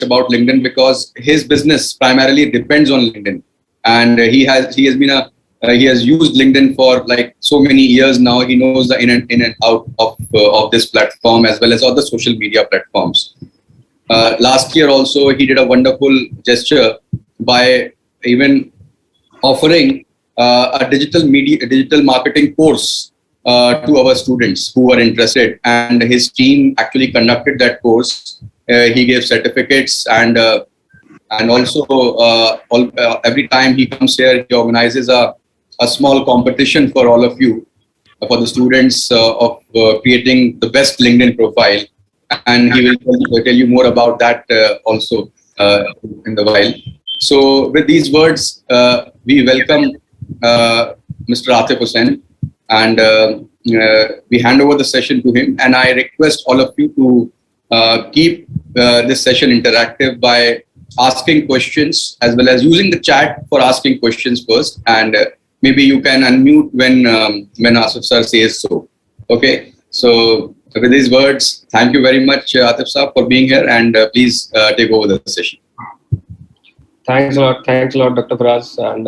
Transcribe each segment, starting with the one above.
about LinkedIn because his business primarily depends on LinkedIn, and he has he has used LinkedIn for like so many years now. He knows the in and out of this platform as well as other social media platforms. Last year also he did a wonderful gesture by even offering a digital marketing course to our students who were interested, and his team actually conducted that course. He gave certificates, and also every time he comes here, he organizes a small competition for all of you, for the students of creating the best LinkedIn profile, and he will tell you more about that also in the while. So, with these words, we welcome Mr. Atif Hussain, and we hand over the session to him. And I request all of you to keep this session interactive by asking questions as well as using the chat for asking questions first. And maybe you can unmute when Asif sir says so. Okay. So with these words, thank you very much, Atif sir, for being here, and please take over the session. Thanks a lot, Dr. Faraz, and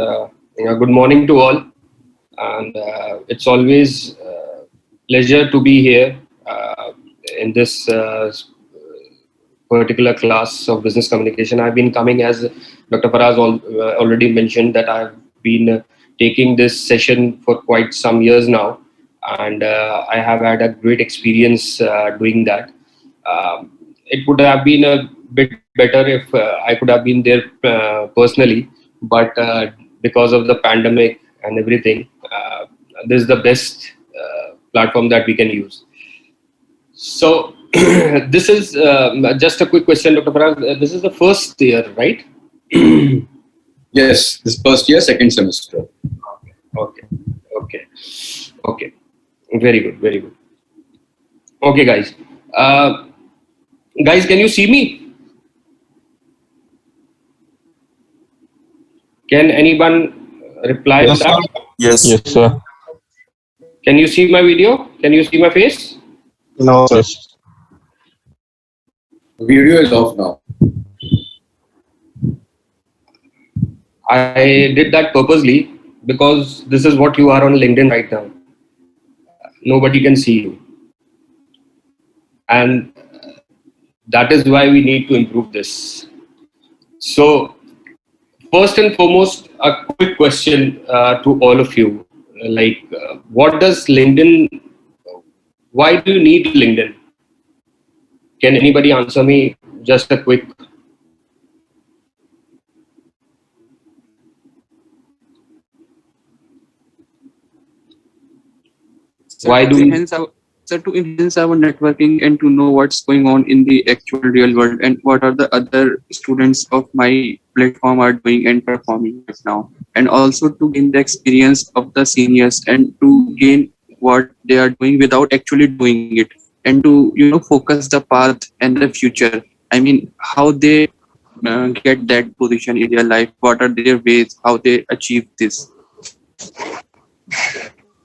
good morning to all. And it's always pleasure to be here in this particular class of business communication. I've been coming, as Dr. Faraz already mentioned, that I've been taking this session for quite some years now, and I have had a great experience doing that. It would have been a bit better if I could have been there personally, but because of the pandemic and everything, this is the best platform that we can use. So this is just a quick question, Dr. Faraz. This is the first year, right? Yes, this first year, second semester. Okay. Very good. Okay, guys. Guys, can you see me? Can anyone reply to that? Yes, sir. Can you see my video? Can you see my face? No, sir. Video is off now. I did that purposely because this is what you are on LinkedIn right now. Nobody can see you. And that is why we need to improve this. So, first and foremost, a quick question to all of you. What does LinkedIn, why do you need LinkedIn? Can anybody answer me just a quick? Why do to enhance our networking and to know what's going on in the actual real world and what are the other students of my platform are doing and performing right now, and also to gain the experience of the seniors and to gain what they are doing without actually doing it, and to focus the path and the future. I mean, how they get that position in their life, what are their ways, how they achieve this.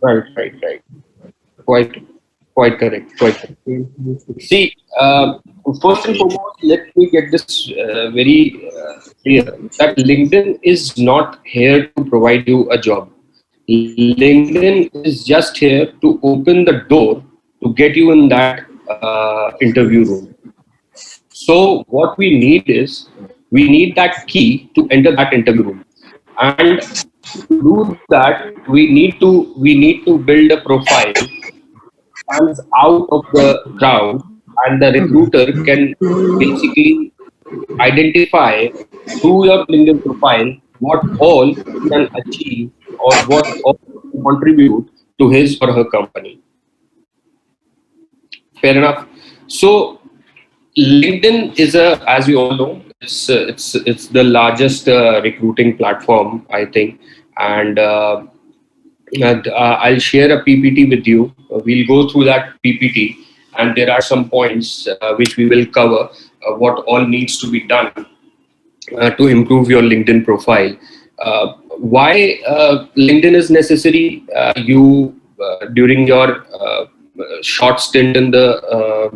Right. Quite correct. See, first and foremost, let me get this very clear that LinkedIn is not here to provide you a job. LinkedIn is just here to open the door to get you in that interview room. So what we need that key to enter that interview room, and to do that we need to build a profile stands out of the crowd, and the recruiter can basically identify through your LinkedIn profile what all you can achieve or what all you can contribute to his or her company. Fair enough. So LinkedIn is as we all know, it's the largest recruiting platform, I think, and I'll share a PPT with you. We'll go through that PPT, and there are some points which we will cover. What all needs to be done to improve your LinkedIn profile. Why LinkedIn is necessary? You during your short stint in the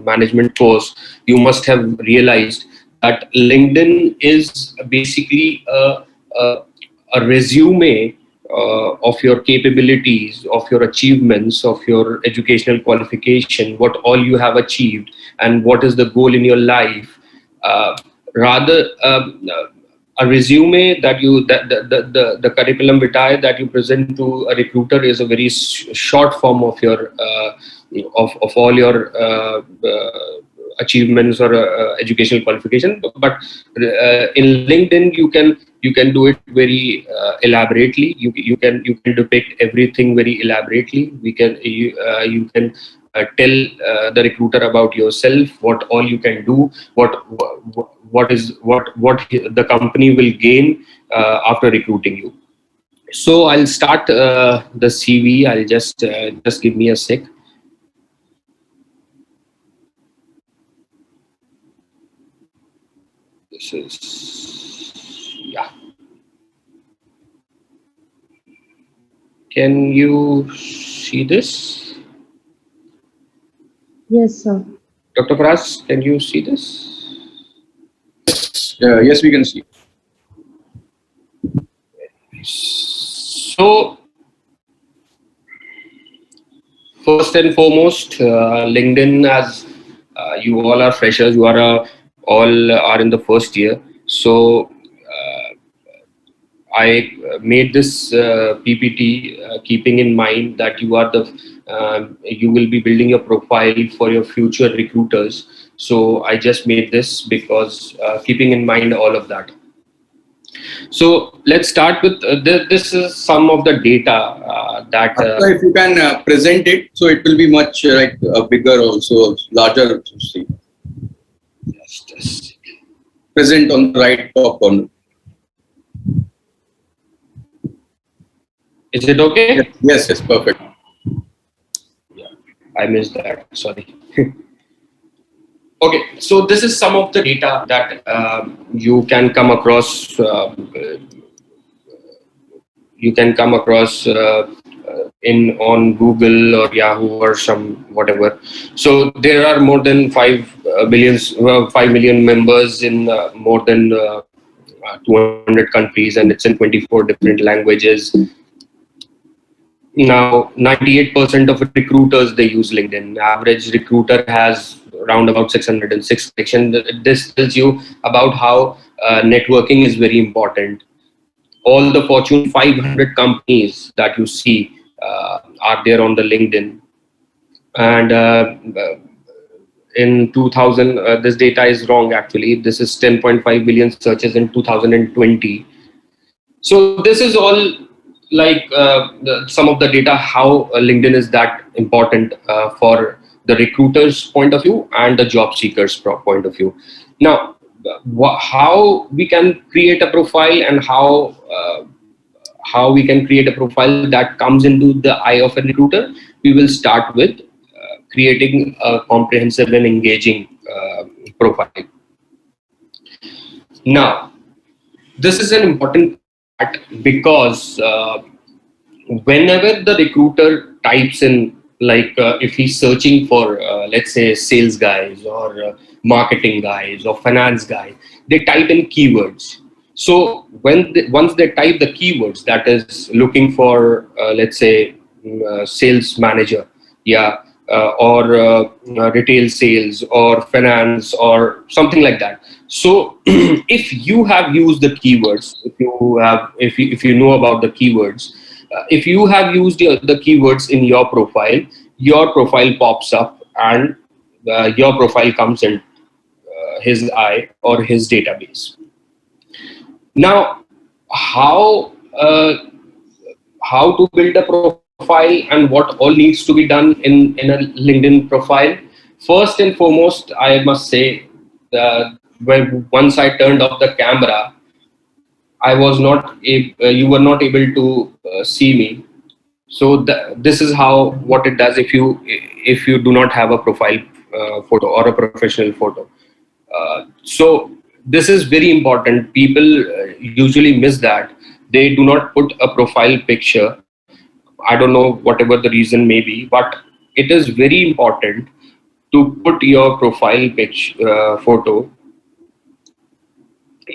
management course, you must have realized that LinkedIn is basically a resume of your capabilities, of your achievements, of your educational qualification, what all you have achieved, and what is the goal in your life. Uh, rather, a resume that you the curriculum vitae that you present to a recruiter is a very short form of your of all your achievements or educational qualification. But in LinkedIn you can do it very elaborately. You can depict everything very elaborately. You can tell the recruiter about yourself, what all you can do, what the company will gain after recruiting you. So I'll start the CV. I'll just give me a sec. This is, yeah. Can you see this? Yes, sir. Dr. Pras, can you see this? Yes, we can see. So, first and foremost, LinkedIn, as you all are freshers, you are all are in the first year. So, I made this PPT keeping in mind that you will be building your profile for your future recruiters. So I just made this because keeping in mind all of that. So let's start with this is some of the data that. So if you can present it, so it will be much like bigger, also larger. To see. Just Present on the right top corner. Is it okay? Yes, yes, perfect. Yeah, I missed that. Sorry. Okay, so this is some of the data that you can come across. You can come across in on Google or Yahoo or some whatever. So there are more than 5 million members in more than 200 countries, and it's in 24 different languages. Now, 98% of recruiters, they use LinkedIn. Average recruiter has around about 606 connections. This tells you about how networking is very important. All the Fortune 500 companies that you see are there on the LinkedIn. And in 2000, this data is wrong actually. This is 10.5 billion searches in 2020. So this is all like some of the data how LinkedIn is that important for the recruiter's point of view and the job seeker's point of view. Now, how we can create a profile and how we can create a profile that comes into the eye of a recruiter. We will start with creating a comprehensive and engaging profile. Now, this is an important part because whenever the recruiter types in, like if he's searching for, let's say, sales guys or marketing guys or finance guy, they type in keywords. So once they type the keywords, that is looking for, let's say, sales manager, yeah, retail sales or finance or something like that. So if you have used the keywords, if you know about the keywords, if you have used the keywords in your profile pops up, and your profile comes in his eye or his database. Now, how to build a profile and what all needs to be done in a LinkedIn profile? First and foremost, I must say that once I turned off the camera, you were not able to see me. So this is how what it does if you do not have a profile photo or a professional photo. So this is very important. People usually miss that. They do not put a profile picture. I don't know whatever the reason may be, but it is very important to put your profile picture photo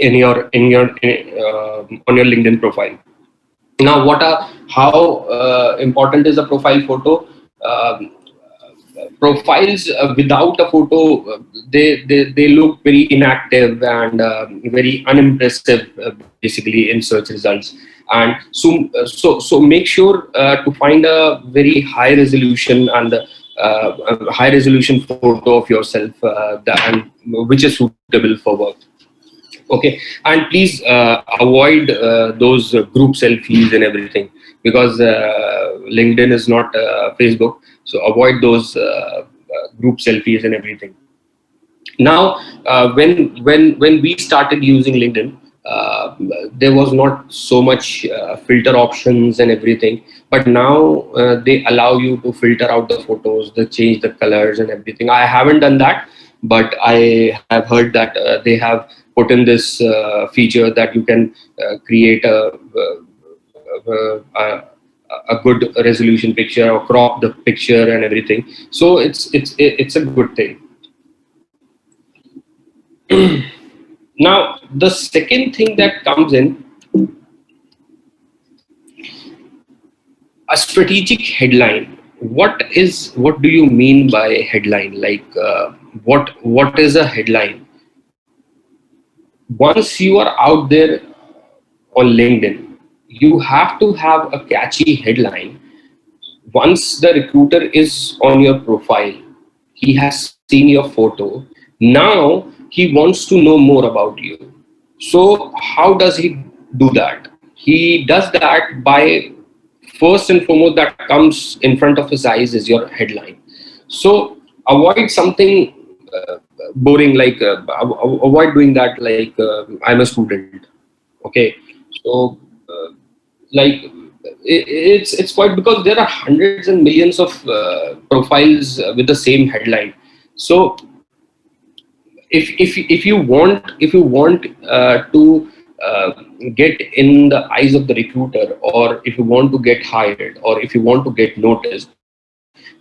on your LinkedIn profile. Now, how important is a profile photo? Um, Profiles without a photo, they look very inactive and very unimpressive, basically, in search results. And so make sure to find a very high resolution and a high resolution photo of yourself, which is suitable for work. Okay, and please avoid those group selfies and everything, because LinkedIn is not Facebook, so avoid those group selfies and everything. Now, when we started using LinkedIn, uh, there was not so much filter options and everything, but now they allow you to filter out the photos, they change the colors and everything. I haven't done that, but I have heard that they have put in this feature that you can create a good resolution picture or crop the picture and everything. So it's a good thing. Now, the second thing that comes in, a strategic headline. What do you mean by headline? Like, what is a headline? Once you are out there on LinkedIn, you have to have a catchy headline. Once the recruiter is on your profile, he has seen your photo. Now he wants to know more about you. So how does he do that? He does that by, first and foremost, that comes in front of his eyes is your headline. So avoid something boring, like avoid doing that, like I'm a student. Okay, so like it's quite, because there are hundreds and millions of profiles with the same headline. So if you want to uh, get in the eyes of the recruiter, or if you want to get hired, or if you want to get noticed,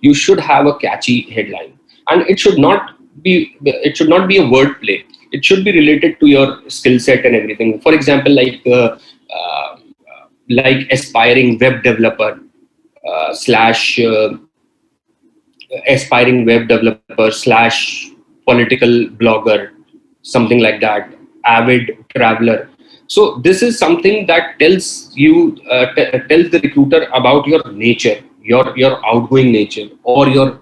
you should have a catchy headline. And it should not be a wordplay. It should be related to your skill set and everything. For example, like aspiring web developer slash aspiring web developer slash political blogger, something like that, avid traveler. So this is something that tells the recruiter about your nature, your outgoing nature, or your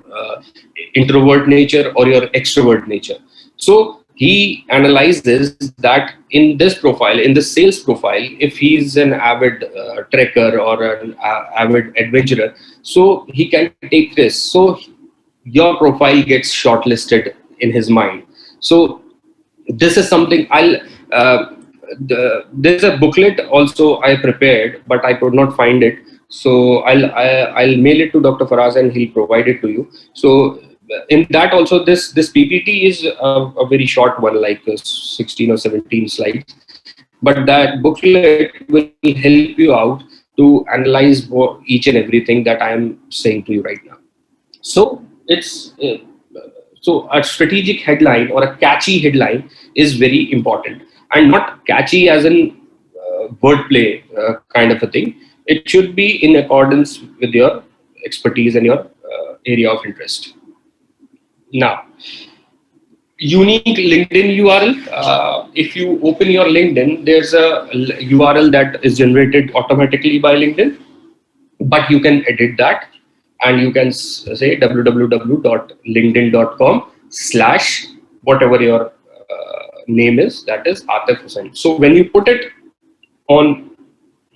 introvert nature, or your extrovert nature. So he analyzes that in this profile, in the sales profile, if he's an avid trekker or an avid adventurer, so he can take this. So your profile gets shortlisted in his mind. So this is something there's a booklet also I prepared, but I could not find it. So I'll mail it to Dr. Faraz and he'll provide it to you. So in that also, this PPT is a very short one, like 16 or 17 slides. But that booklet will help you out to analyze each and everything that I am saying to you right now. So it's so a strategic headline or a catchy headline is very important, and not catchy as in wordplay kind of a thing. It should be in accordance with your expertise and your area of interest. Now, unique LinkedIn URL. If you open your LinkedIn, there's a URL that is generated automatically by LinkedIn, but you can edit that, and you can say www.linkedin.com slash whatever your name is, that is Atif Hussain. So when you put it on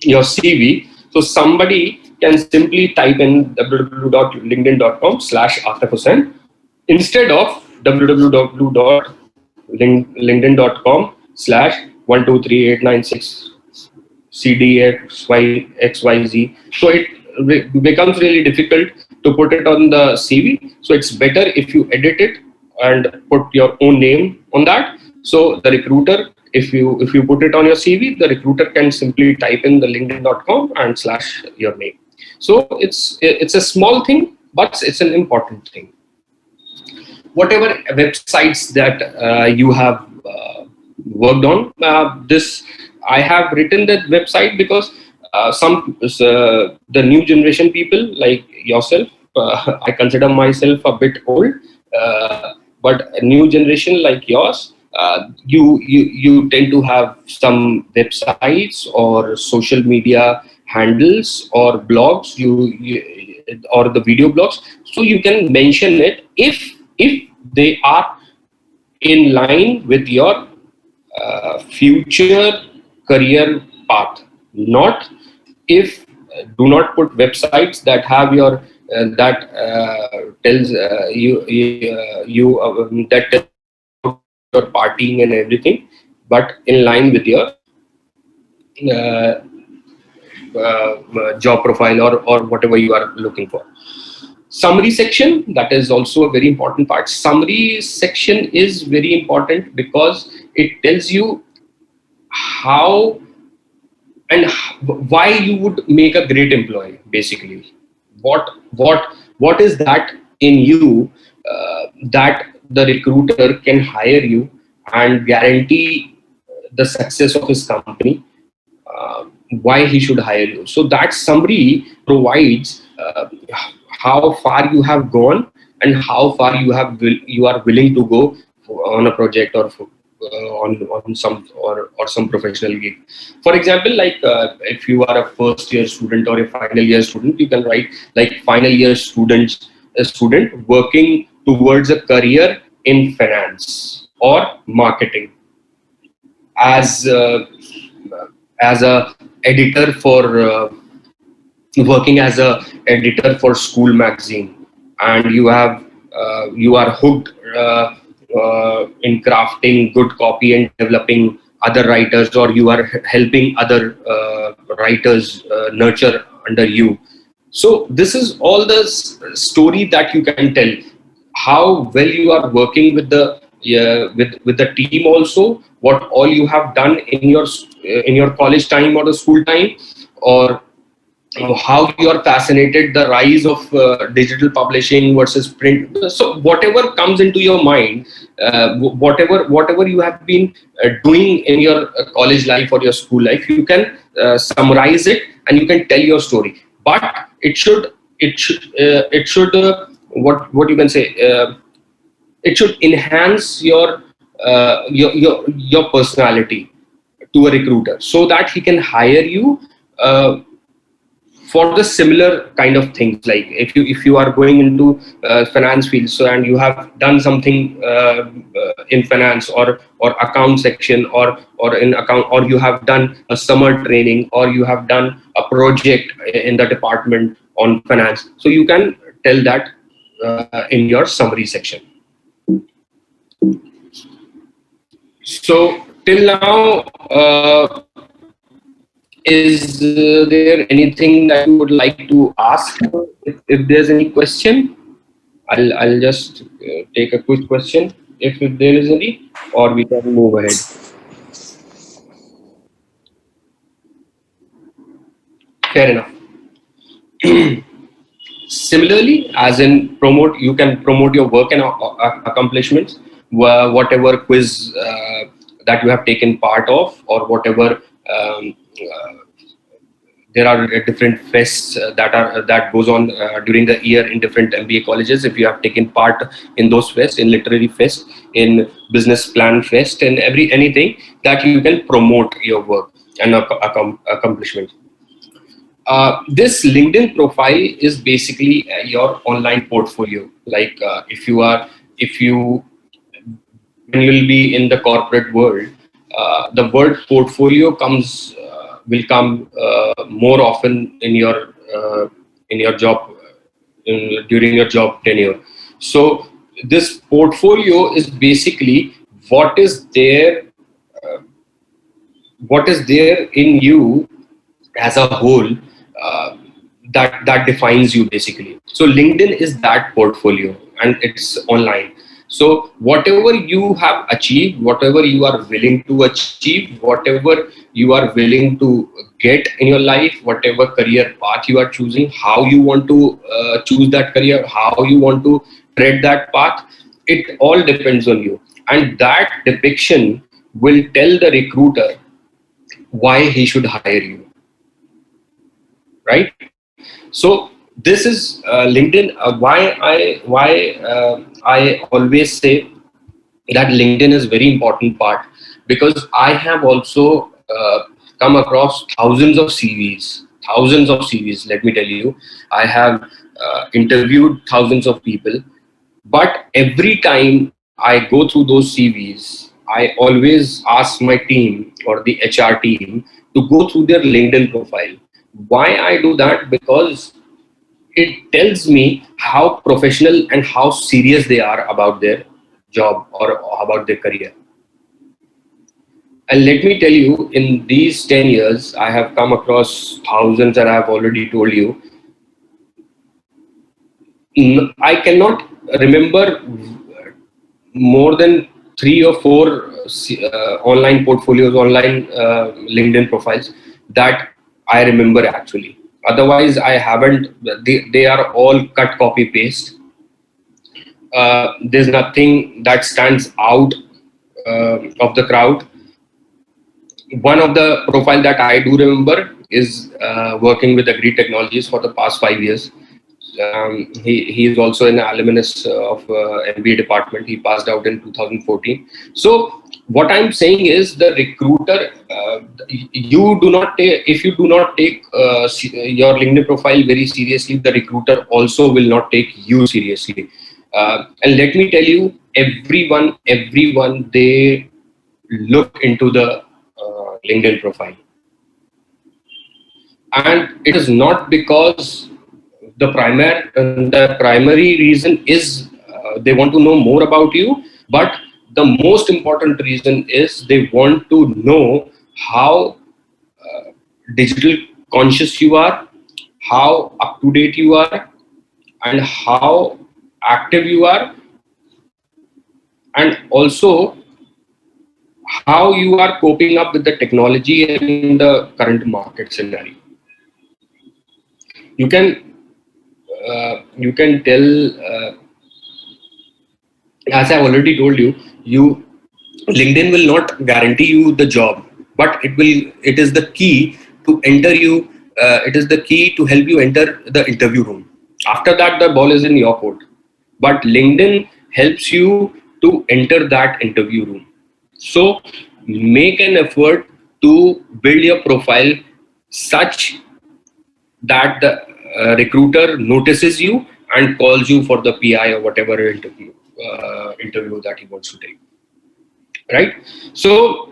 your CV, so somebody can simply type in www.linkedin.com slash Atif Hussain instead of www.linkedin.com slash 123 896 CDXYXYZ. So it becomes really difficult to put it on the CV. So it's better if you edit it and put your own name on that. So the recruiter, if you put it on your CV, the recruiter can simply type in the linkedin.com and slash your name. So it's a small thing, but it's an important thing. Whatever websites that you have worked on. This I have written that website because the new generation people like yourself, I consider myself a bit old, but a new generation like yours, you tend to have some websites or social media handles or blogs, or the video blogs, so you can mention it if they are in line with your future career path. Not if do not put websites that have your that tells that tells your partying and everything, but in line with your uh, job profile, or whatever you are looking for. Summary section, that is also a very important part. Summary section is very important because it tells you how and why you would make a great employee. Basically, what is that in you that the recruiter can hire you and guarantee the success of his company, why he should hire you. So that summary provides how far you have gone and how far you are willing to go on a project, or on some or some professional gig. For example, like if you are a first year student or a final year student, you can write like final year a student working towards a career in finance or marketing, as a editor for working as a editor for school magazine, and you are hooked in crafting good copy and developing other writers, or you are helping other writers nurture under you. So this is all the story that you can tell, how well you are working with the with the team, also what all you have done in your college time or the school time, or how you are fascinated the rise of digital publishing versus print. So whatever comes into your mind, whatever you have been doing in your college life or your school life, you can summarize it and you can tell your story. But it should what you can say, it should enhance your personality to a recruiter, so that he can hire you for the similar kind of things. Like if you are going into finance field, so and you have done something in finance or account section, or in account, or you have done a summer training, or you have done a project in the department on finance, so you can tell that in your summary section. So till now, is there anything that you would like to ask? If there's any question, I'll just take a quick question if there is any, or we can move ahead. Fair enough. Similarly, as in you can promote your work and accomplishments, whatever quiz that you have taken part of, or whatever. There are different fests that goes on during the year in different MBA colleges. If you have taken part in those fests, in literary fest, in business plan fest, and anything that you can promote your work and accomplishment. This LinkedIn profile is basically your online portfolio. Like if you when you will be in the corporate world, the word portfolio will come more often in your job, during your job tenure. So this portfolio is basically what is there in you as a whole, uh, that defines you basically. So LinkedIn is that portfolio, and it's online. So whatever you have achieved, whatever you are willing to achieve, whatever you are willing to get in your life, whatever career path you are choosing, how you want to choose that career, how you want to tread that path, it all depends on you. And that depiction will tell the recruiter why he should hire you, right? So this is LinkedIn. I always say that LinkedIn is very important part, because I have also come across thousands of CVs. Let me tell you, I have interviewed thousands of people, but every time I go through those CVs, I always ask my team or the HR team to go through their LinkedIn profile. Why I do that? Because it tells me how professional and how serious they are about their job or about their career. And let me tell you, in these 10 years, I have come across thousands, and I have already told you, I cannot remember more than 3 or 4 online portfolios, online LinkedIn profiles that I remember actually. Otherwise, I haven't, they are all cut, copy, paste. There's nothing that stands out of the crowd. One of the profile that I do remember is working with Agri Technologies for the past 5 years. He is also an alumnus of MBA department. He passed out in 2014. So what I'm saying is, the recruiter, you do not take, if you do not take your LinkedIn profile very seriously, the recruiter also will not take you seriously. And let me tell you, everyone, they look into the LinkedIn profile. And it is not because the primary reason is they want to know more about you, but the most important reason is they want to know how digital conscious you are, how up to date you are, and how active you are, and also how you are coping up with the technology and the current market scenario. You can tell, as I already told you, LinkedIn will not guarantee you the job, but it is the key to enter you. It is the key to help you enter the interview room. After that, the ball is in your court. But LinkedIn helps you to enter that interview room. So make an effort to build your profile such that the recruiter notices you and calls you for the PI or whatever interview that he wants to take. Right? So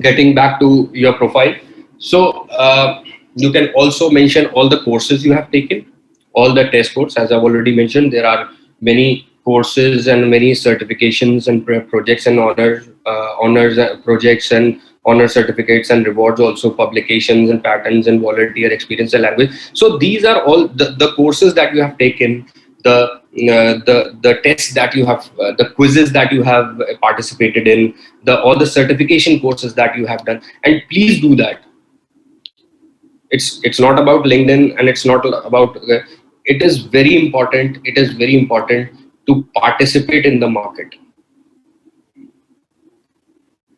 getting back to your profile, so you can also mention all the courses you have taken, all the test scores. As I've already mentioned, there are many courses and many certifications and projects and honors projects and honor certificates and rewards, also publications and patterns and volunteer experience and language. So these are all the courses that you have taken, the tests that you have, the quizzes that you have participated in, all the certification courses that you have done. And please do that. It's not about LinkedIn, and it's not about it is very important. It is very important to participate in the market.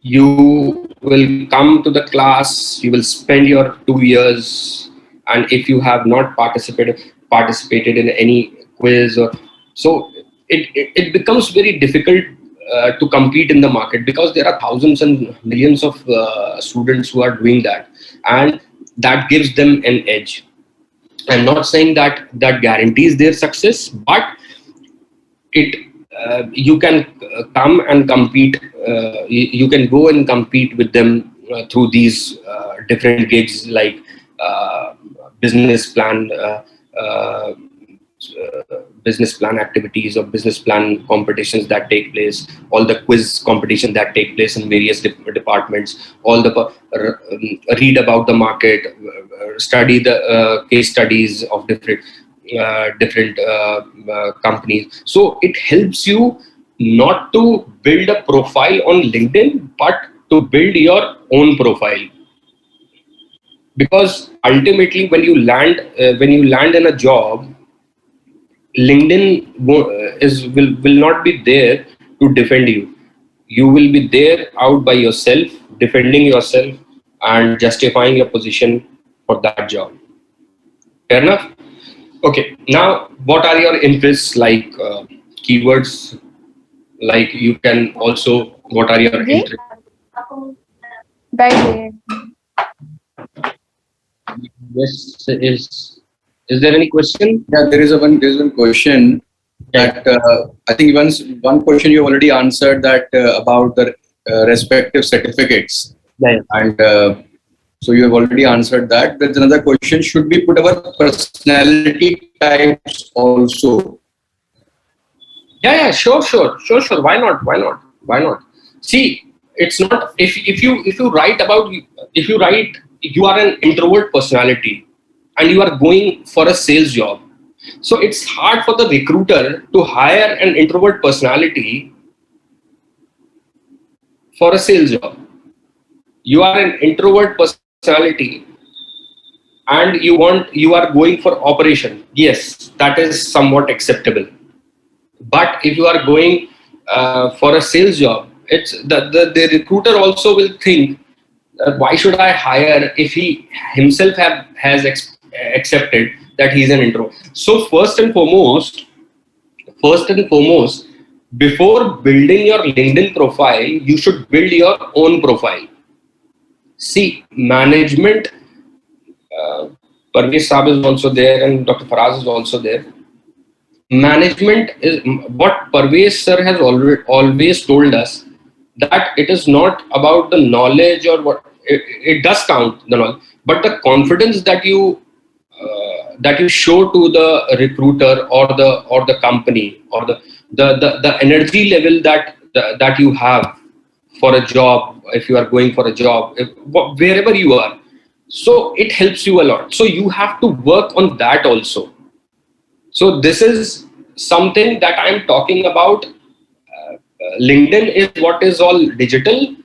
You will come to the class, you will spend your 2 years, and if you have not participated in any quiz, or so it becomes very difficult to compete in the market, because there are thousands and millions of students who are doing that, and that gives them an edge. I'm not saying that guarantees their success, but you can come and compete. You can go and compete with them through these different gigs, like business plan business plan activities or business plan competitions that take place, all the quiz competitions that take place in various departments, all the read about the market, study the case studies of different companies. So it helps you not to build a profile on LinkedIn, but to build your own profile. Because ultimately, when you land in a job, LinkedIn will not be there to defend you. You will be there out by yourself, defending yourself and justifying your position for that job. Fair enough? Okay. Now, what are your interests, like keywords? Like you can also, what are your ji interests? बैठ गए Yes, is there any question? Yeah, there is one question that I think one question you already answered, that about the respective certificates, Yeah. and so you have already answered that. There's another question: should we put our personality types also? Yeah, sure. Why not? See, it's not, if you write about, if you write you are an introvert personality and you are going for a sales job, so it's hard for the recruiter to hire an introvert personality for a sales job. You are an introvert personality and you are going for operation. Yes, that is somewhat acceptable. But if you are going for a sales job, it's the recruiter also will think, why should I hire if he himself has accepted that he's an introvert. So first and foremost, before building your LinkedIn profile, you should build your own profile. See, management, Parvesh Saab is also there and Dr. Faraz is also there. Management is what Parvesh sir has always told us, that it is not about the knowledge or what it does count the knowledge, but the confidence that you show to the recruiter or the company, or the energy level that you have for a job, if you are going for a job, wherever you are. So it helps you a lot. So you have to work on that also. So this is something that I'm talking about. LinkedIn is what is all digital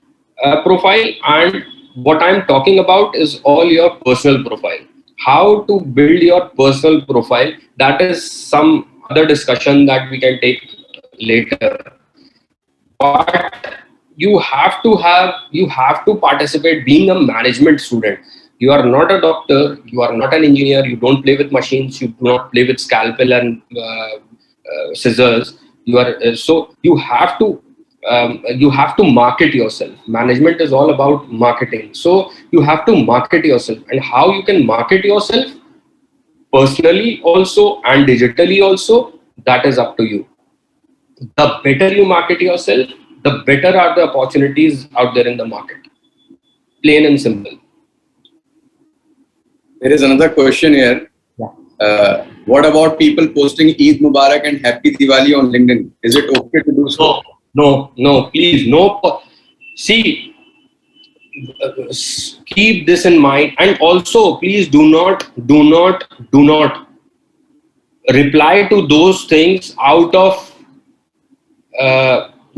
profile, and what I'm talking about is all your personal profile. How to build your personal profile, that is some other discussion that we can take later. But you have to participate. Being a management student, you are not a doctor, you are not an engineer, you don't play with machines, you do not play with scalpel and scissors. So you have to market yourself. Management is all about marketing, so you have to market yourself. And how you can market yourself, personally also and digitally also, that is up to you. The better you market yourself, the better are the opportunities out there in the market. Plain and simple. There is another question here. What about people posting Eid Mubarak and Happy Diwali on LinkedIn? Is it okay to do so? No, please, no. See, keep this in mind, and also please do not reply to those things out of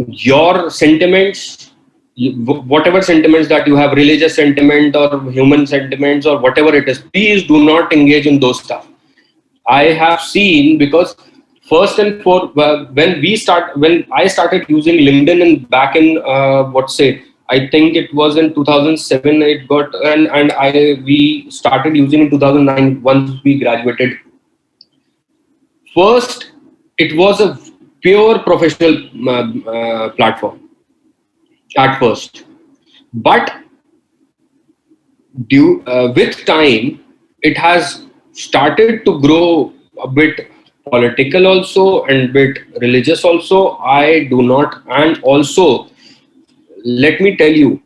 your sentiments, whatever sentiments that you have, religious sentiment or human sentiments or whatever it is. Please do not engage in those stuff. I have seen, because first and foremost, when I started using LinkedIn and back in I think it was in 2007 it got, and we started using in 2009 once we graduated. First, it was a pure professional platform at first, but with time, it has started to grow a bit political also and bit religious also. I do not, and also let me tell you,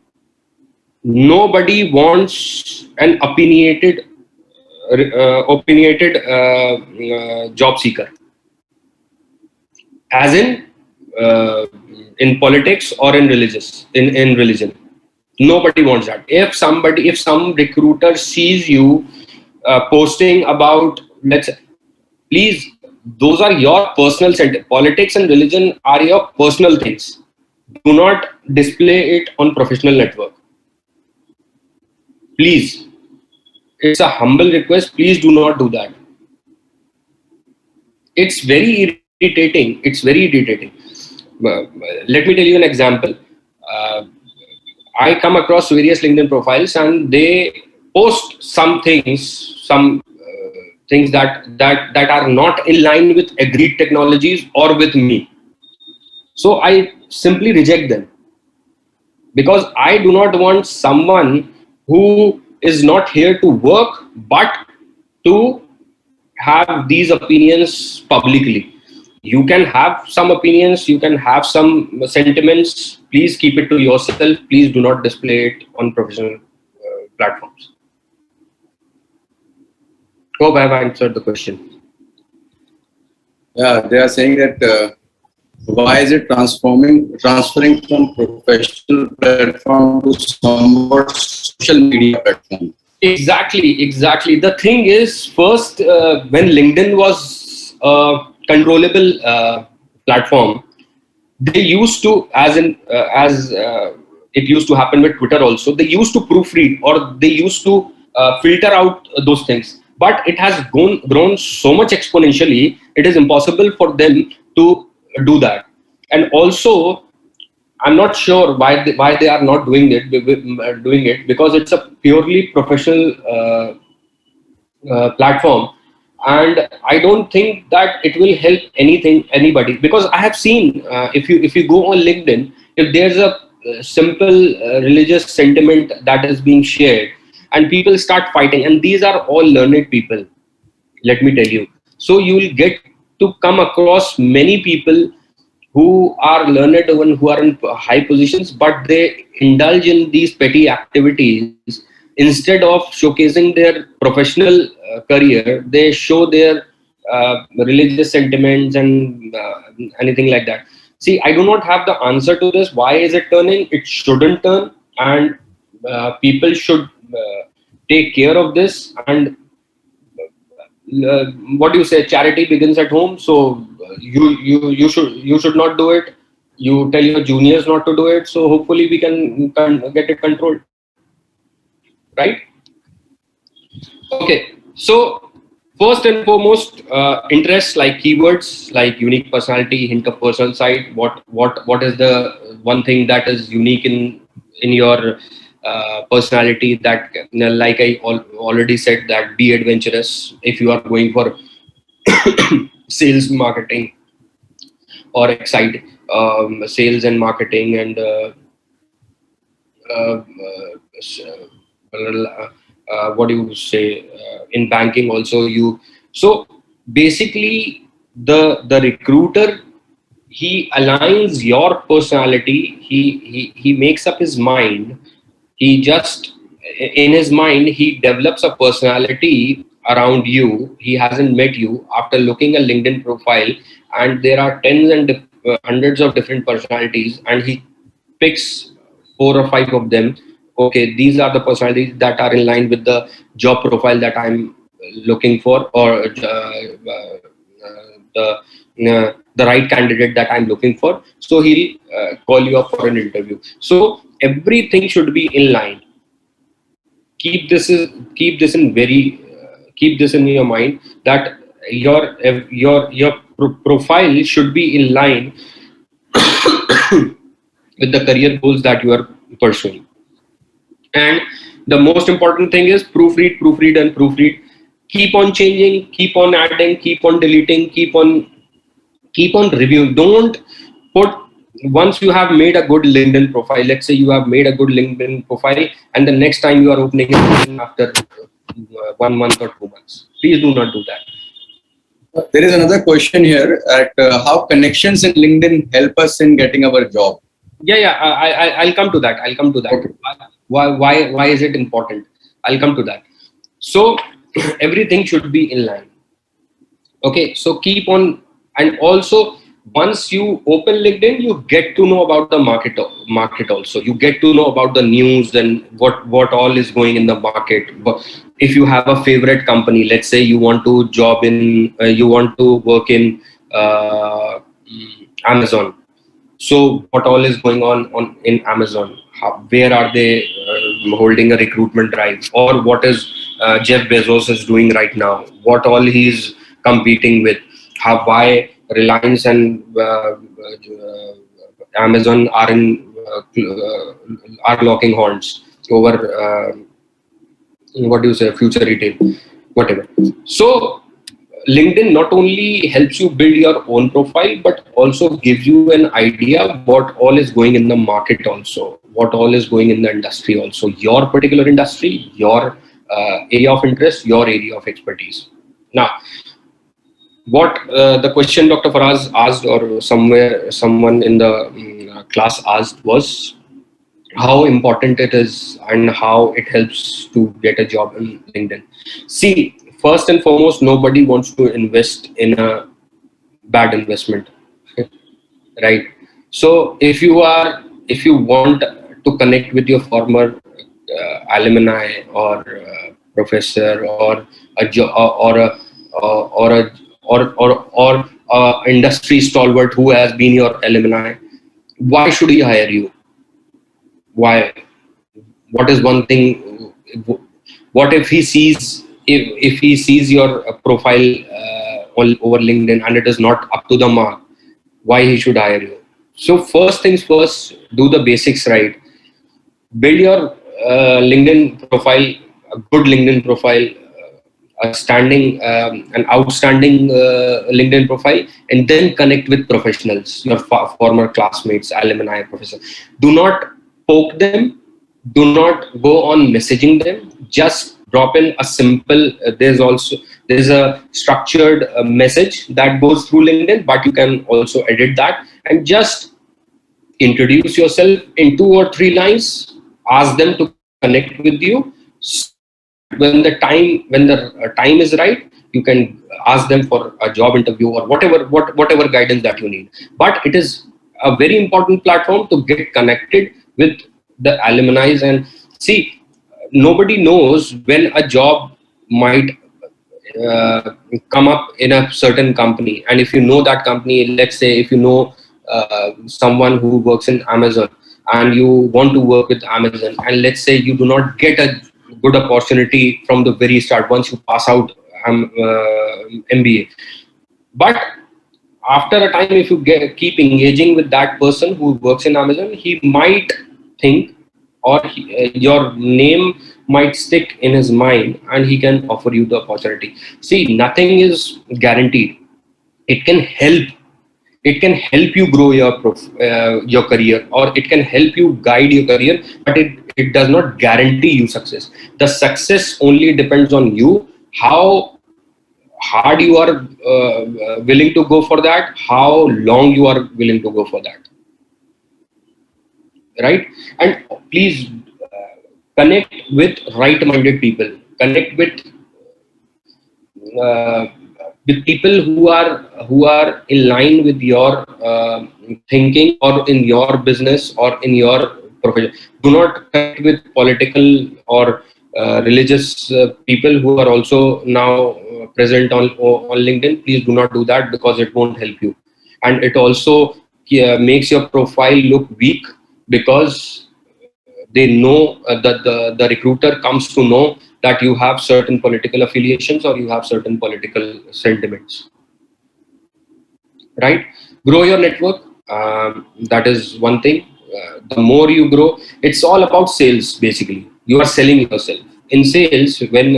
nobody wants an opinionated job seeker, as in politics or in religion. Nobody wants that. If some recruiter sees you posting about, let's say, please, those are your personal sentiment. Politics and religion are your personal things. Do not display it on professional network. Please, it's a humble request. Please do not do that. It's very irritating. Let me tell you an example. I come across various LinkedIn profiles and they post some things, things that are not in line with agreed technologies or with me. So I simply reject them, because I do not want someone who is not here to work but to have these opinions publicly. You can have some opinions, you can have some sentiments. Please keep it to yourself. Please do not display it on professional platforms. Hope I have answered the question. Yeah, they are saying that why is it transferring from professional platform to somewhat social media platform? Exactly. The thing is, first, when LinkedIn was a controllable platform, they used to, as it used to happen with Twitter also, they used to proofread, or they used to filter out those things. But it has grown so much exponentially, it is impossible for them to do that. And also, I'm not sure why they are not doing it, because it's a purely professional platform, and I don't think that it will help anybody, because I have seen, if you go on LinkedIn, if there's a simple religious sentiment that is being shared, and people start fighting, and these are all learned people, let me tell you. So you will get to come across many people who are learned and who are in high positions, but they indulge in these petty activities. Instead of showcasing their professional career, they show their religious sentiments and anything like that. See, I do not have the answer to this. Why is it turning? It shouldn't turn, and people should take care of this. And what do you say, charity begins at home. So you should not do it. You tell your juniors not to do it, so hopefully we can get it controlled, right? Okay, so first and foremost, interests like keywords like unique personality, hint of personal side. What is the one thing that is unique in your personality, that, like I already said, that be adventurous. If you are going for sales, marketing, or excite sales and marketing, and uh, what do you say, in banking also, you. So basically, the recruiter, he aligns your personality. He makes up his mind. He just, in his mind, he develops a personality around you. He hasn't met you. After looking a LinkedIn profile, and there are tens and hundreds of different personalities, and he picks 4 or 5 of them. Okay, these are the personalities that are in line with the job profile that I'm looking for, or the right candidate that I'm looking for. So he'll call you up for an interview. So everything should be in line. Keep this in your mind, that your profile should be in line with the career goals that you are pursuing. And the most important thing is proofread and proofread. Keep on changing, keep on adding, keep on deleting, keep on reviewing. Don't put, once you have made a good LinkedIn profile, let's say you have made a good LinkedIn profile, and the next time you are opening it after 1 month or 2 months, please do not do that. There is another question here at how connections in LinkedIn help us in getting our job. I'll come to that. Okay. Why is it important? I'll come to that. So everything should be in line. Okay, so keep on. And also, once you open LinkedIn, you get to know about the market also. You get to know about the news and what all is going in the market. But if you have a favorite company, let's say you want to you want to work in Amazon. So what all is going on in Amazon? Where are they holding a recruitment drive? Or what is Jeff Bezos is doing right now? What all he's competing with? Why Reliance and Amazon are in are locking horns over what do you say, future retail, whatever. So LinkedIn not only helps you build your own profile, but also gives you an idea what all is going in the market, also what all is going in the industry, also your particular industry, your area of interest, your area of expertise. Now, what the question Dr. Faraz asked, or somewhere someone in the class asked, was how important it is and how it helps to get a job in LinkedIn. See, first and foremost, nobody wants to invest in a bad investment, right? So if you want to connect with your former alumni or professor or a or a or a industry stalwart who has been your alumni, why should he hire you? Why? What is one thing? What if he sees, if he sees your profile over LinkedIn and it is not up to the mark? Why he should hire you? So first things first, do the basics right. Build your LinkedIn profile, a good LinkedIn profile, an outstanding LinkedIn profile, and then connect with professionals, your former classmates, alumni, professor. Do not poke them. Do not go on messaging them. Just drop in a simple. There's a structured message that goes through LinkedIn, but you can also edit that and just introduce yourself in 2 or 3 lines. Ask them to connect with you, so that when the time is right, you can ask them for a job interview or whatever guidance that you need. But it is a very important platform to get connected with the alumni. And see, nobody knows when a job might come up in a certain company. And if you know that company, let's say if you know someone who works in Amazon and you want to work with Amazon, and let's say you do not get a good opportunity from the very start once you pass out MBA, but after a time, if you keep engaging with that person who works in Amazon, he might think, or your name might stick in his mind, and he can offer you the opportunity. See, nothing is guaranteed. It can help. It can help you grow your career, or it can help you guide your career, but it does not guarantee you success. The success only depends on you, how hard you are willing to go for that, how long you are willing to go for that, right? And please connect with right-minded people. Connect uh, with people who are in line with your thinking, or in your business, or in your profession. Do not connect with political or religious people who are also now present on LinkedIn. Please do not do that, because it won't help you, and it also makes your profile look weak, because they know that the recruiter comes to know that you have certain political affiliations, or you have certain political sentiments, right? Grow your network. That is one thing. The more you grow, it's all about sales. Basically, you are selling yourself. In sales, when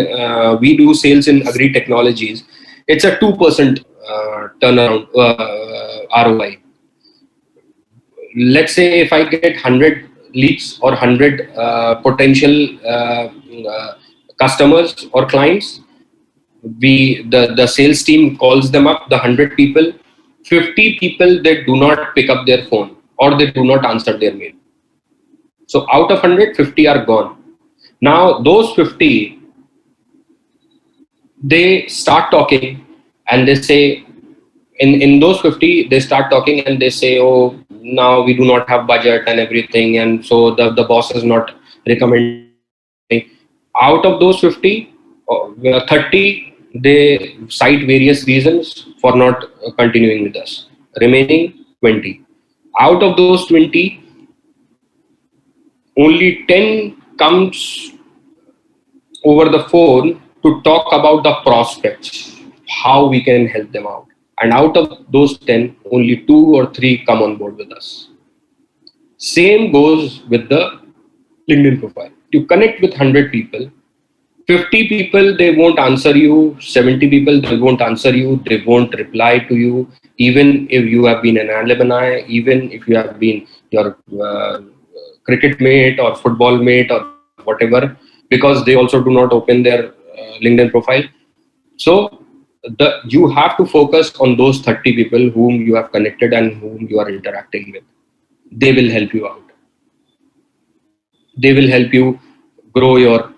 we do sales in agri technologies, it's a 2% turnaround ROI. Let's say if I get 100 leads or 100 potential customers or clients, the sales team calls them up, the 100 people, 50 people, they do not pick up their phone, or they do not answer their mail. So out of 100, 50 are gone. Now those 50, they start talking, and they say, in those 50, they start talking and they say, oh, now we do not have budget and everything, and so the boss is not recommending. Out of those 50, 30, they cite various reasons for not continuing with us. Remaining 20. Out of those 20, only 10 comes over the phone to talk about the prospects, how we can help them out. And out of those 10, only 2 or 3 come on board with us. Same goes with the LinkedIn profile. You connect with 100 people, 50 people, they won't answer you, 70 people, they won't answer you, they won't reply to you, even if you have been an alumni, even if you have been your cricket mate or football mate or whatever, because they also do not open their LinkedIn profile. So you have to focus on those 30 people whom you have connected and whom you are interacting with. They will help you out. They will help you grow your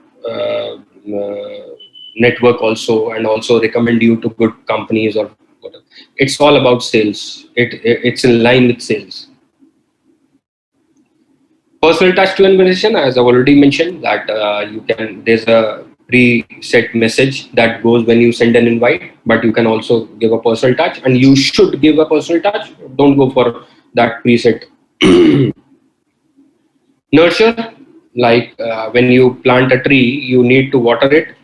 network also, and also recommend you to good companies or whatever. It's all about sales. It's in line with sales. Personal touch to conversation, as I've already mentioned, that there's a preset message that goes when you send an invite, but you can also give a personal touch, and you should give a personal touch. Don't go for that preset. Nurture, like when you plant a tree, you need to water it.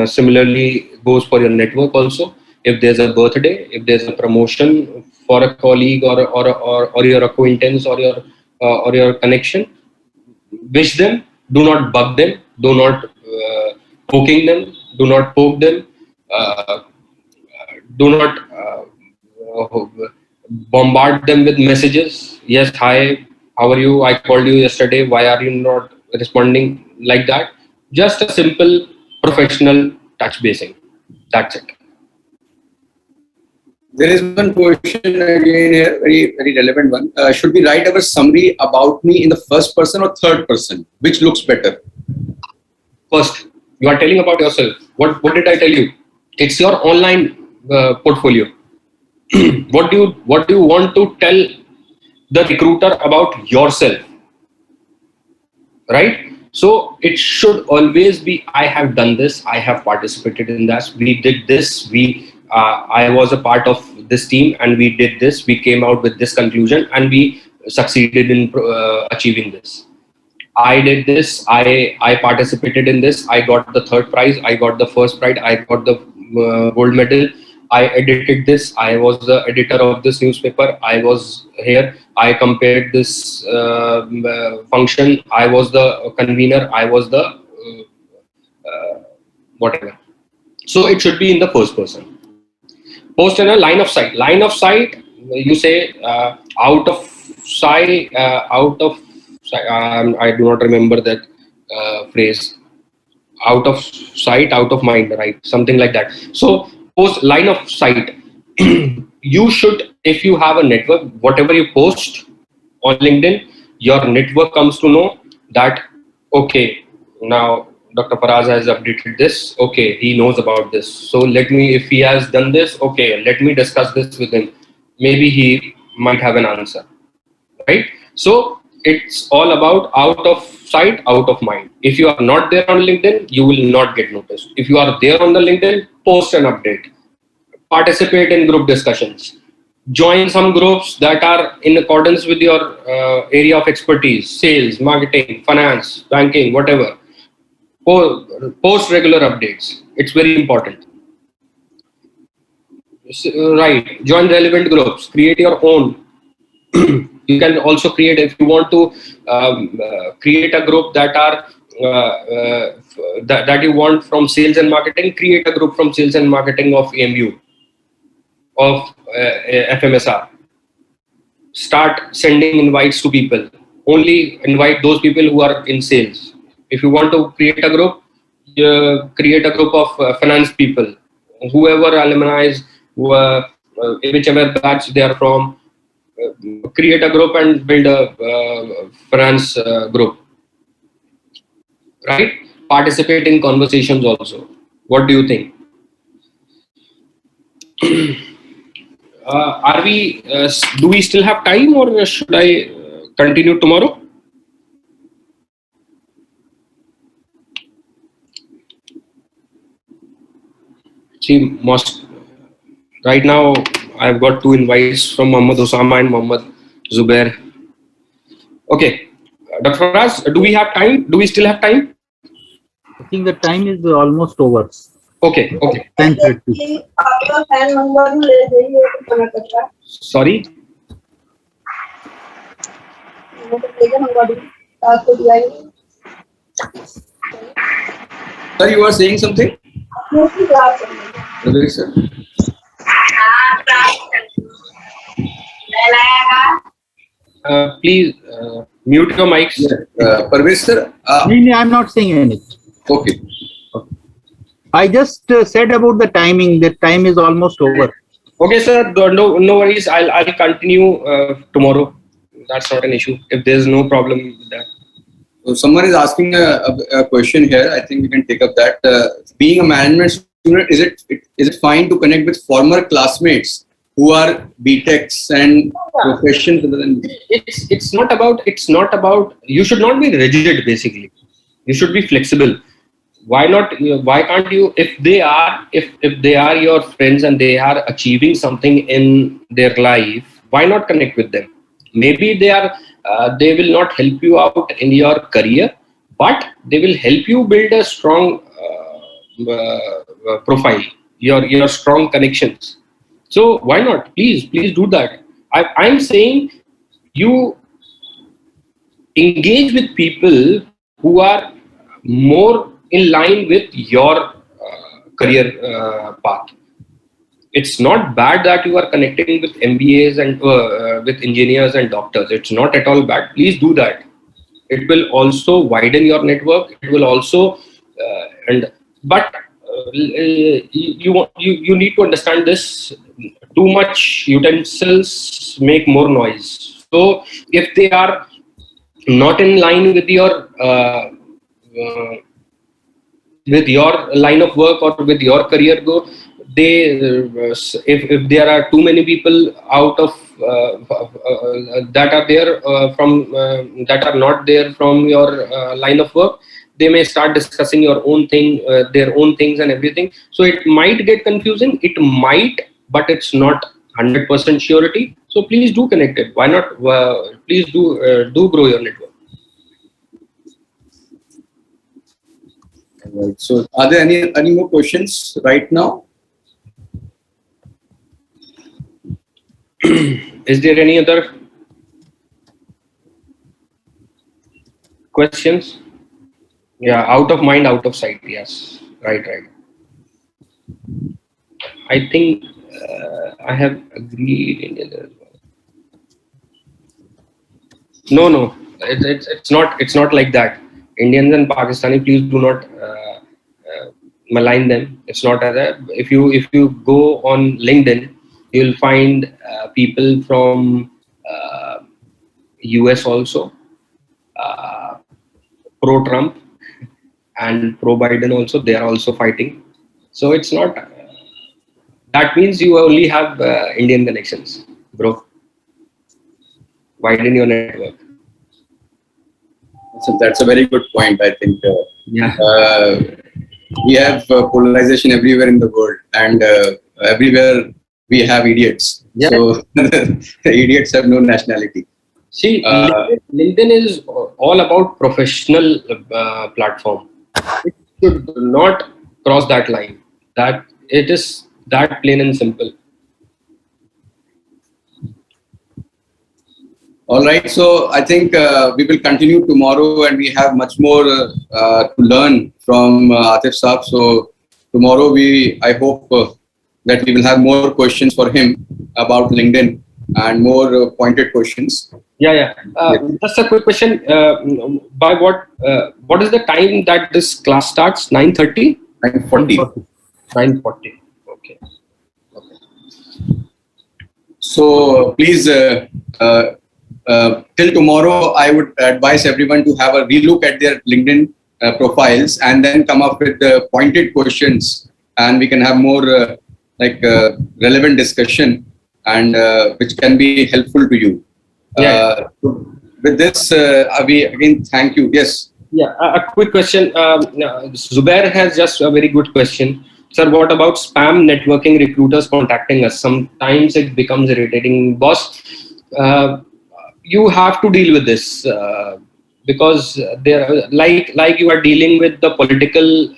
Similarly, goes for your network also. If there's a birthday, if there's a promotion for a colleague or your acquaintance or your connection, wish them. Do not bug them. Do not poking them. Do not poke them. Uh, do not bombard them with messages. Yes, hi, how are you? I called you yesterday. Why are you not responding like that? Just a simple professional touch basing. That's it. There is one question again here, very relevant one. Should we write our summary about me in the first person or third person? Which looks better? First, you are telling about yourself. What did I tell you? It's your online portfolio. What do you want to tell the recruiter about yourself, right? So it should always be, I have done this, I have participated in this, we did this, I was a part of this team and we did this, we came out with this conclusion and we succeeded in achieving this. I did this, I participated in this, I got the third prize, I got the first prize, I got the gold medal, I edited this, I was the editor of this newspaper, I was here, I compared this function, I was the convener, I was the whatever. So it should be in the first person. Post in a line of sight. Line of sight, you say out of sight, out of sight. I do not remember that phrase. Out of sight, out of mind, right? Something like that. So post line of sight. You should, if you have a network, whatever you post on LinkedIn, your network comes to know that, okay, now Dr. Faraz has updated this. Okay, he knows about this. So let me, if he has done this, okay, let me discuss this with him. Maybe he might have an answer, right? So it's all about out of sight, out of mind. If you are not there on LinkedIn, you will not get noticed. If you are there on the LinkedIn, post an update, participate in group discussions, join some groups that are in accordance with your area of expertise, sales, marketing, finance, banking, whatever. Post regular updates. It's very important. Right. Join relevant groups. Create your own. You can also create, if you want to create a group that are that you want from sales and marketing, create a group from sales and marketing of EMU, of FMSR. Start sending invites to people. Only invite those people who are in sales. If you want to create a group, create a group of finance people, whoever alumni, whichever batch they are from, create a group and build a finance group, right? Participate in conversations also. What do you think? Are we? Do we still have time, or should I continue tomorrow? See, most right now I've got two invites from Muhammad Osama and Muhammad Zubair. Okay, Dr. Faraz, do we have time? Do we still have time? I think the time is almost over. Okay, okay. 10:30. Sorry. Sir, you are saying something? Pravesh sir. Please mute your mics. Pravesh sir. No, I'm not saying anything. Okay. I just said about the timing. The time is almost over. Okay, sir. No worries. I'll continue tomorrow. That's not an issue. If there's no problem with that. So someone is asking a question here. I think we can take up that. Being a management student, is it fine to connect with former classmates who are BTechs and professions other than? It's not about. You should not be rigid. Basically, you should be flexible. Why not? Why can't you? If they are your friends and they are achieving something in their life, why not connect with them? Maybe they will not help you out in your career, but they will help you build a strong profile, your strong connections. So why not? Please do that. I'm saying you engage with people who are more in line with your career path. It's not bad that you are connecting with MBAs and with engineers and doctors. It's not at all bad. Please do that. It will also widen your network. It will also you need to understand this. Too much utensils make more noise. So if they are not in line with your line of work or with your career goal, if there are too many people out of that are there that are not there from your line of work, they may start discussing their own things and everything. So it might get confusing. It might, but it's not 100% surety. So please do connect it. Why not? Please do grow your network. Right. So, are there any more questions right now? Is there any other questions? Yeah, out of mind, out of sight. Yes, right. I think I have agreed in it as well. No, it's not like that. Indians and Pakistani, please do not malign them. It's not as a, if you go on LinkedIn, you'll find people from US also, pro-Trump and pro-Biden also. They are also fighting. So it's not. That means you only have Indian connections, bro. Widen your network. So that's a very good point. I think we have polarization everywhere in the world, and everywhere we have idiots. Yeah. So idiots have no nationality. See, LinkedIn is all about professional platform. It should not cross that line. That it is that plain and simple. All right. So I think we will continue tomorrow, and we have much more to learn from Atif Saab. So tomorrow I hope that we will have more questions for him about LinkedIn and more pointed questions. Yeah. Just a quick question. By what is the time that this class starts? 9:30? 9:40. 9:40. Okay. So please, till tomorrow, I would advise everyone to have a relook at their LinkedIn profiles and then come up with pointed questions, and we can have more relevant discussion and which can be helpful to you. With this, we again thank you. Yes. Yeah, a quick question. Zubair has just a very good question. Sir, what about spam networking recruiters contacting us? Sometimes it becomes irritating. Boss, you have to deal with this because they're like you are dealing with the political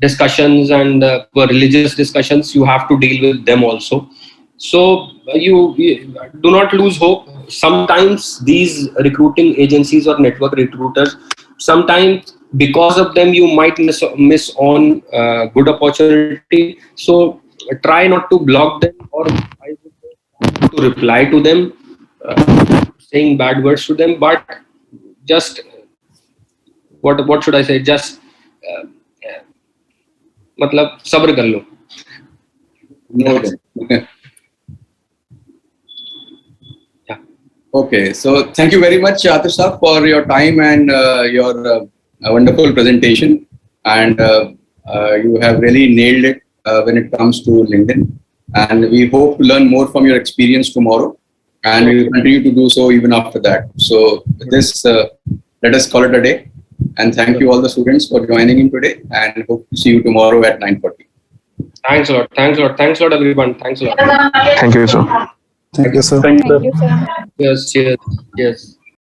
discussions and religious discussions. You have to deal with them also. So you do not lose hope. sometimes these recruiting agencies or network recruiters, sometimes because of them you might miss on good opportunity. So try not to block them, or I would to reply to them saying bad words to them, but just what should I say, just मतलब सब्र कर लो. No, then. Yeah. Okay, so thank you very much, Atisha, for your time and your wonderful presentation. And you have really nailed it when it comes to LinkedIn. And we hope to learn more from your experience tomorrow. And we will continue to do so even after that. So with this, let us call it a day. And thank you all the students for joining in today. And hope to see you tomorrow at 9:40. Thanks a lot. Thanks a lot. Thanks a lot, everyone. Thanks a lot. Thank you, sir. Thank you, sir. Thank you, sir. Yes. Cheers. Yes.